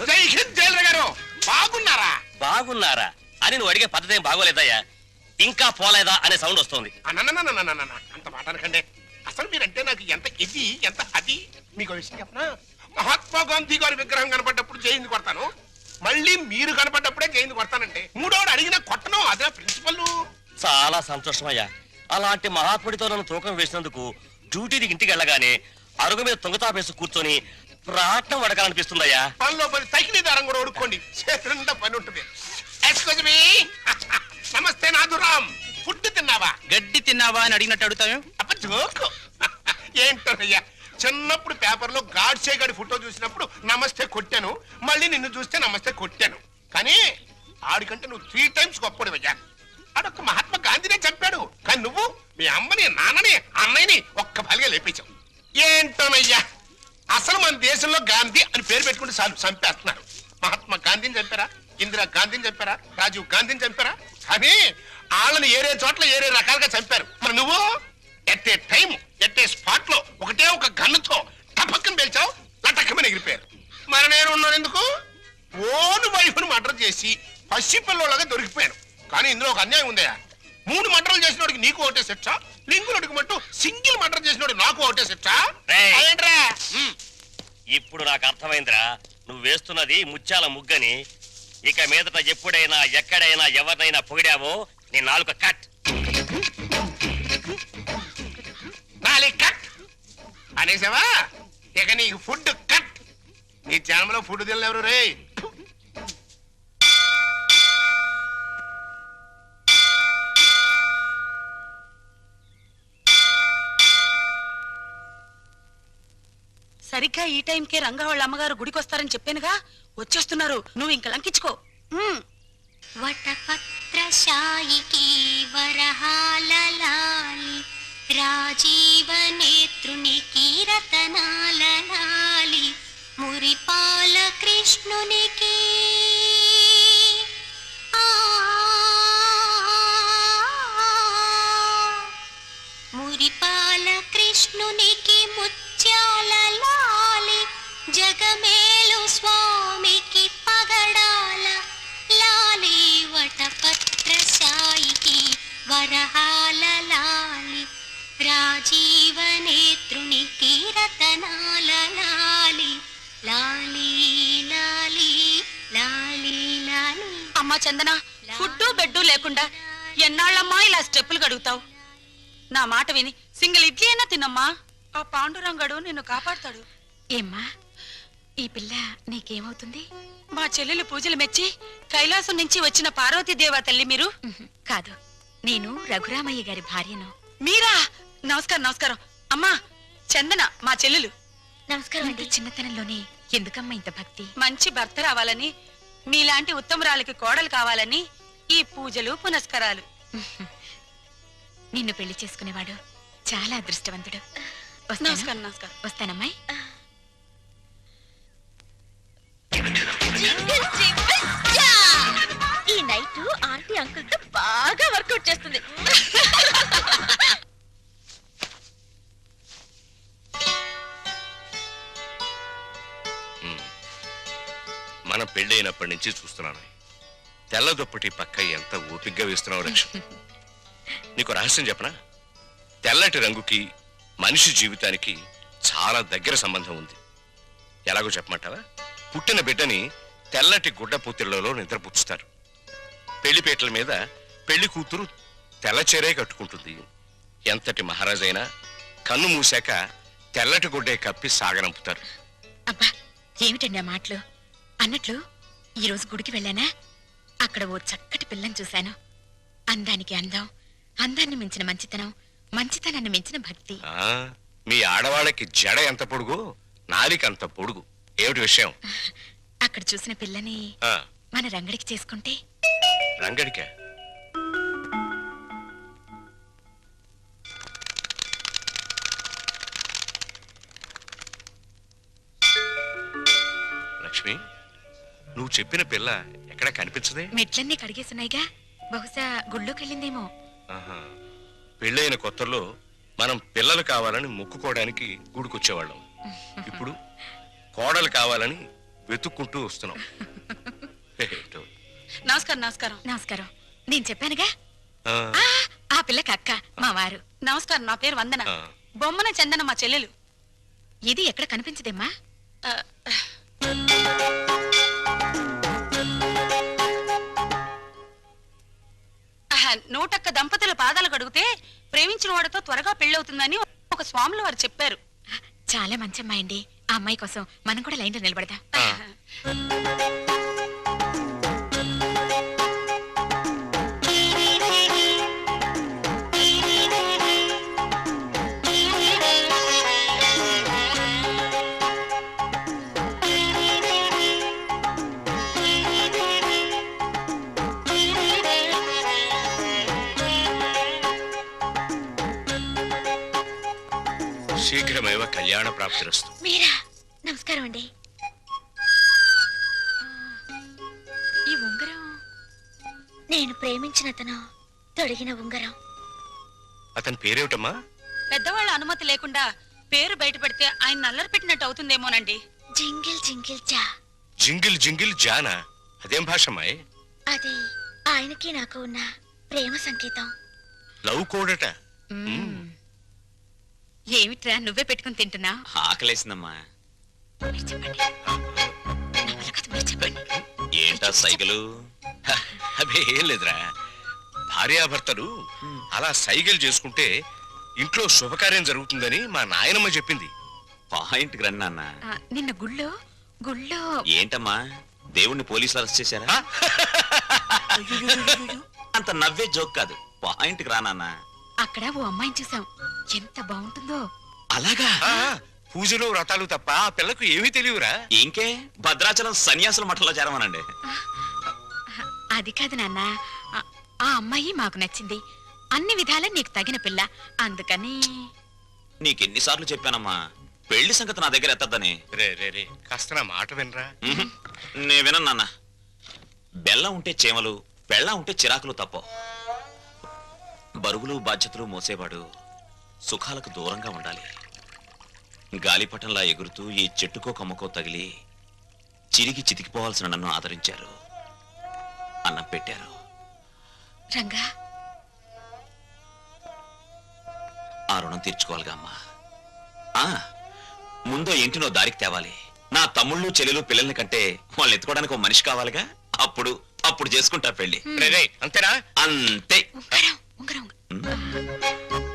జై హింద్ జైలర్ గారు, బాగున్నారా? బాగున్నారా అని నువ్వు అడిగే పద్ధతి ఏం బాగోలేదయ్యా. ఇంకా పోలేదా అనే సౌండ్ వస్తుంది. అంత మాట అనకండి. అసలు మీరంటే నాకు ఎంత ఇది ఎంత అది. మీకు విషయం చెప్పనా, మహాత్మా గాంధీ గారి విగ్రహం కనపడ్డప్పుడు జైలు కొడతాను, మళ్ళీ మీరు కనపడ్డప్పుడే జైలు కొడతానంటే మూడోడు అడిగినా కొట్టను. అదే ప్రిన్సిపల్. చాలా సంతోషమయ్యా. అలాంటి మహాత్ముడితో నన్ను తూకం వేసినందుకు డ్యూటీకి ఇంటికి వెళ్ళగానే అరుగు మీద తొంగతాపేసి కూర్చొని ప్రాణం వడకాలనిపిస్తుందయ్యా. పనిలో పని తగిలి దారం కూడా ఓడుకోండి, చేతులుండా పని ఉంటుంది. Excuse me. నమస్తే నాథురామ్. ఫుడ్ తిన్నావా? గడ్డి తిన్నావా అని అడిగినట్టు అడుగుతావు. అప్ప జోకు. ఏంటోనయ్యా, చిన్నప్పుడు పేపర్లో గాడ్సే గాడి ఫోటో చూసినప్పుడు నమస్తే కొట్టాను, మళ్ళీ నిన్ను చూస్తే నమస్తే కొట్టాను. కానీ ఆడికంటే నువ్వు 3 times గొప్పడివయ్యా. ఆడొక్క మహాత్మా గాంధీనే చంపాడు, కానీ నువ్వు మీ అమ్మని నాన్నని అన్నయ్యని ఒక్క బలిగా లేపించావు. ఏంటోనయ్యా, అసలు మన దేశంలో గాంధీ అని పేరు పెట్టుకుంటే చాలు చంపేస్తున్నారు. మహాత్మా గాంధీని చంపారా, ఇందిరా గాంధీని చంపారా, రాజీవ్ గాంధీని చంపారా, కానీ వాళ్ళని ఏరే చోట్ల ఏరే రకాలుగా చంపారు. మరి నువ్వు at a time at a spot లో ఒకటే ఒక గన్నుతో టపక్కన పేల్చావు, లటక్కమని ఎగిరిపోయారు. మరి నేను ఉన్నాను ఎందుకు? ఓను వైఫ్ను మర్డర్ చేసి పసిపిల్లలాగా దొరికిపోయాను. కానీ ఇందులో ఒక అన్యాయం ఉందయా. 3 మర్డర్లు చేసినోడికి నీకు ఒకటే శిక్ష, లింగులడికి మట్టు సింగిల్ మర్డర్ చేసినోడికి నాకు ఒకటే శిక్ష. ఏంట్రా? ఇప్పుడు నాకు అర్థమైందిరా, నువ్వు వేస్తున్నది ముత్యాల ముగ్గని. ఇక మీదట ఎప్పుడైనా ఎక్కడైనా ఎవరినైనా పొగిడావో నీ నాలుక కట్. కట్ అనేసావా? ఇక నీకు ఫుడ్ కట్. నీ జన్మలో ఫుడ్ తినలేరు రే. సరిగ్గా ఈ టైంకే రంగా వాళ్ళ అమ్మగారు గుడికి వస్తారని చెప్పానుగా, వచ్చేస్తున్నారు. నువ్వు ఇంక లంకించుకో. వటపత్రశాయికి వరహాలలాలి రాజీవ నేత్రునికి రతనాలలాలి మురిపాల కృష్ణునికి మురిపాల కృష్ణునికి ముత్యాల లాలి జగమేలు స్వామికి పగడాల లాలి వటపత్రశాయికి వరహాల లాలి రాజీవ నేత్రునికి రతనాల లాలి లాలి లాలి లాలి లాలి. అమ్మా చందన, ఫుడ్డు బెడ్డు లేకుండా ఎన్నాళ్ళమ్మా ఇలా స్టెప్పులు గడుగుతావు? నా మాట విని సింగిల్ ఇడ్లీ అయినా తిన్నమ్మా. ఆ పాండురంగడు నిన్ను కాపాడుతాడు. ఏమ్మా, ఈ పిల్ల నీకేమవుతుంది? మా చెల్లెలు పూజలు మెచ్చి కైలాసం నుంచి వచ్చిన పార్వతీదేవా తల్లి మీరు? కాదు, నేను రఘురామయ్య గారి భార్యను. మీరా? నమస్కారం నమస్కారం. అమ్మా చందన మా చెల్లెలు. నమస్కారం. చిన్నతనంలోనే ఎందుకమ్మా ఇంత భక్తి? మంచి భర్త రావాలని, మీలాంటి ఉత్తమరాలకి కోడలు కావాలని ఈ పూజలు పునస్కారాలు. నిన్ను పెళ్లి చేసుకునేవాడు చాలా అదృష్టవంతుడు. నమస్కారం నమస్కారం. వస్తానమ్మాయి. ఈ నైట్ ఆంటీ అంకుల్ తో బాగా వర్కౌట్ చేస్తుంది. మనం పెళ్ళైనప్పటి నుంచి చూస్తున్నాను, తెల్ల దుప్పటి పక్క ఎంత ఓపిగ్గా వేస్తున్నావు లక్ష్మి. నీకు రహస్యం చెప్పనా? తెల్లటి రంగుకి మనిషి జీవితానికి చాలా దగ్గర సంబంధం ఉంది. ఎలాగో చెప్పమంటావా? పుట్టిన బిడ్డని తెల్లటి గుడ్డ పూతిళ్లలో నిద్రపుచ్చుతారు. పెళ్లిపేటల మీద పెళ్లి కూతురు తెల్ల చీరే కట్టుకుంటుంది. ఎంతటి మహారాజైనా కన్ను మూసాక తెల్లటి గుడ్డే కప్పి సాగనంపుతారు. అబ్బా, ఏమిటండి ఆ మాటలు? అన్నట్లు ఈరోజు గుడికి వెళ్ళానా, అక్కడ ఓ చక్కటి పిల్లని చూశాను. అందానికి అందం, అందాన్ని మించిన మంచితనం, మంచితనాన్ని మించిన భక్తి. మీ ఆడవాళ్ళకి జడ ఎంత పొడుగు, నాలిక అంత పొడుగు. ఏమిటి విషయం? అక్కడ చూసిన పిల్లని మన రంగడికి చేసుకుంటే. రంగడికా? లక్ష్మి, నువ్వు చెప్పిన పిల్ల ఎక్కడ కనిపించదే? మెట్లన్నీ కడిగేస్తున్నాయిగా, బహుశా గుళ్ళోకి వెళ్ళిందేమో. పెళ్ళైన కొత్తలో మనం పిల్లలు కావాలని మొక్కుకోవడానికి గుడికొచ్చేవాళ్ళం. ఇప్పుడు కోడలు కావాలని వెతుక్కుంటూ వస్తున్నాం. ఏంటో. నమస్కారం నమస్కారం. నమస్కారం. నేను చెప్పానుగా ఆ, ఆ పిల్లకి అక్క మా వారు. నమస్కారం, నా పేరు వందన. ఆ. బొమ్మన చందన మా చెల్లెలు. ఇది ఎక్కడ కనిపించదేమ్మా? ఆ, నూటొక్క దంపతుల పాదాలు కడిగితే ప్రేమించిన వాడితో త్వరగా పెళ్ళవుతుందని ఒక స్వాములు వారు చెప్పారు. చాలా మంచి అమ్మాయి అండి. ఆ అమ్మాయి కోసం మనం కూడా లైన్లో నిలబడదాం. శీఘ్రమేవ కళ్యాణ ప్రాప్తిరస్తు. మీరా? నమస్కారం అండి. ఈ ఉంగరం నేను ప్రేమించిన అతను తొడిగిన ఉంగరం. అతని పేరేమిటమ్మా? పెద్దవాళ్ళ అనుమతి లేకుండా పేరు బయట పెడితే ఆయన నల్లరి పెట్టినట్టు అవుతుందేమోనండి. జింగిల్ జింగిల్ జా. జింగిల్ జింగిల్ జానా? అదేం భాషమ్మాయి? అది ఆయనకి నాకు ఉన్న ప్రేమ సంకేతం. లవ్ కోడట. ఏమిట్రా నువ్వే పెట్టుకుని తింటున్నా? ఆకలేసిందమ్మా. మీరు చెప్పండి. నా వల్ల కాదు, మీరు చెప్పండి. ఏంటా సైకిలు? అదే ఏం లేదురా, భార్యాభర్తలు అలా సైగలు చేసుకుంటే ఇంట్లో శుభకార్యం జరుగుతుందని మా నాయనమ్మ చెప్పింది. పాయింట్కి రండి నాన్న. నిన్న గుళ్ళో ఏంటమ్మా, దేవుణ్ణి పోలీసులు అరెస్ట్ చేశారా? అంత నవ్వే జోక్ కాదు, పాయింట్కి రా నాన్న. అక్కడ ఓ అమ్మాయిని చూసాం. ఎంత బాగుంటుందో. అలాగా? ఆ, పూజలు వ్రతాలు తప్ప ఆ పిల్లకు ఏమీ తెలియరా? ఇంకే భద్రాచలం సన్యాసుల మఠంలో చేరమనండి. అది కాదు నాన్న, ఆ అమ్మాయి మాకు నచ్చింది. అన్ని విధాలా నీకు తగిన పిల్ల, అందుకని. నీకెన్నిసార్లు చెప్పానమ్మా పెళ్లి సంగతి నా దగ్గర ఎత్తద్దని. రే రే రే, కాస్త నా మాట వినరా. నే వినను నాన్న. బెల్లం ఉంటే చేమలు, బెల్లం ఉంటే చిరాకులు తప్ప. బరువులు బాధ్యతలు మోసేవాడు సుఖాలకు దూరంగా ఉండాలి. గాలిపటంలా ఎగురుతూ ఈ చెట్టుకో కమ్మకో తగిలి చిరిగి చితికిపోవాల్సిన నన్ను ఆదరించారు, అన్నం పెట్టారు. రంగా, ఆ రుణం తీర్చుకోవాలిగా అమ్మా. ముందో ఇంటినో దారికి తేవాలి. నా తమ్ముళ్ళు చెల్లెలు పిల్లల్ని కంటే వాళ్ళని ఎత్తుకోవడానికి ఒక మనిషి కావాలిగా. అప్పుడు చేసుకుంటా పెళ్లి. రే రే, అంతేనా? అంతే. ఉంగరం ఉంగరం.